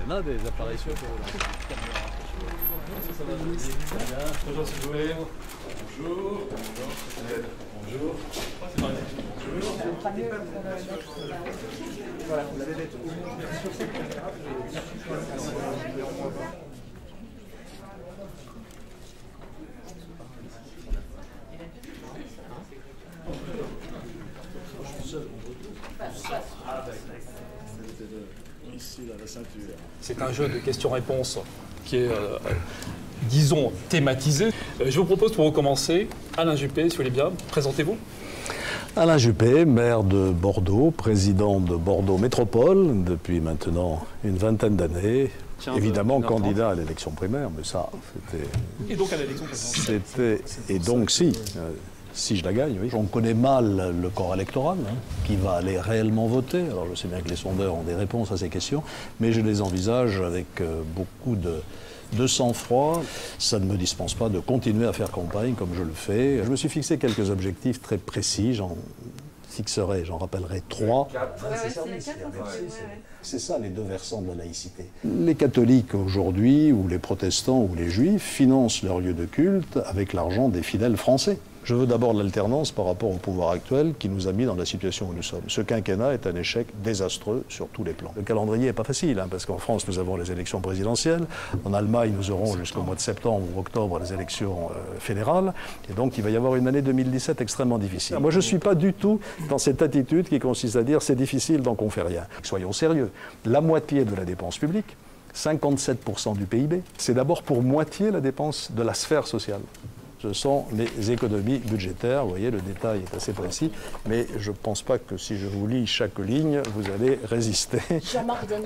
y en a des appareils sur Bonjour, s'il vous plaît. Bonjour. Bonjour. Voilà, vous l'avez dit. C'est un jeu de questions-réponses qui est, disons, thématisé. Je vous propose pour recommencer, Alain Juppé, si vous voulez bien, présentez-vous. Alain Juppé, maire de Bordeaux, président de Bordeaux Métropole depuis maintenant une vingtaine d'années. Évidemment candidat à l'élection primaire, mais ça, c'était... Et donc à l'élection présidentielle. Et donc si je la gagne, oui. On connaît mal le corps électoral, qui va aller réellement voter. Alors je sais bien que les sondeurs ont des réponses à ces questions, mais je les envisage avec beaucoup de sang-froid. Ça ne me dispense pas de continuer à faire campagne comme je le fais. Je me suis fixé quelques objectifs très précis. J'en rappellerai 3. C'est ça les deux versants de la laïcité. Les catholiques aujourd'hui, ou les protestants, ou les juifs, financent leur lieu de culte avec l'argent des fidèles français. Je veux d'abord l'alternance par rapport au pouvoir actuel qui nous a mis dans la situation où nous sommes. Ce quinquennat est un échec désastreux sur tous les plans. Le calendrier n'est pas facile, parce qu'en France, nous avons les élections présidentielles. En Allemagne, nous aurons jusqu'au mois de septembre ou octobre les élections fédérales. Et donc, il va y avoir une année 2017 extrêmement difficile. Moi, je ne suis pas du tout dans cette attitude qui consiste à dire c'est difficile, donc on ne fait rien. Soyons sérieux. La moitié de la dépense publique, 57% du PIB, c'est d'abord pour moitié la dépense de la sphère sociale. Ce sont les économies budgétaires. Vous voyez, le détail est assez précis, mais je ne pense pas que si je vous lis chaque ligne, vous allez résister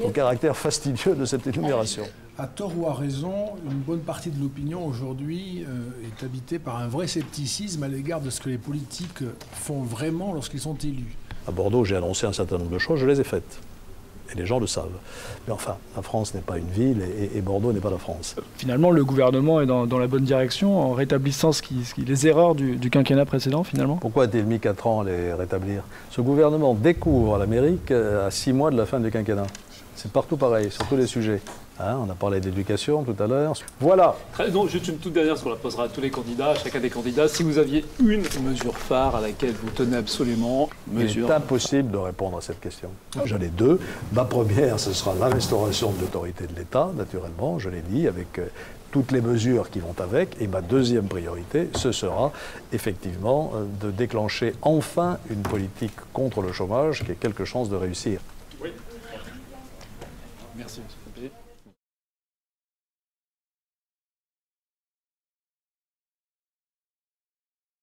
au caractère fastidieux de cette énumération. À tort ou à raison, une bonne partie de l'opinion aujourd'hui est habitée par un vrai scepticisme à l'égard de ce que les politiques font vraiment lorsqu'ils sont élus. À Bordeaux, j'ai annoncé un certain nombre de choses, je les ai faites. Et les gens le savent. Mais enfin, la France n'est pas une ville et Bordeaux n'est pas la France. Finalement, le gouvernement est dans la bonne direction en rétablissant les erreurs du quinquennat précédent, finalement. Pourquoi a-t-il mis 4 ans à les rétablir? Ce gouvernement découvre l'Amérique à 6 mois de la fin du quinquennat. C'est partout pareil, sur tous les sujets. On a parlé d'éducation tout à l'heure. Voilà. Non, juste une toute dernière, parce qu'on la posera à tous les candidats, à chacun des candidats. Si vous aviez une mesure phare à laquelle vous tenez absolument, Il est impossible de répondre à cette question. J'en ai 2. Ma première, ce sera la restauration de l'autorité de l'État, naturellement, je l'ai dit, avec toutes les mesures qui vont avec. Et ma deuxième priorité, ce sera effectivement de déclencher enfin une politique contre le chômage qui ait quelque chance de réussir. Oui. Merci, M. Juppé.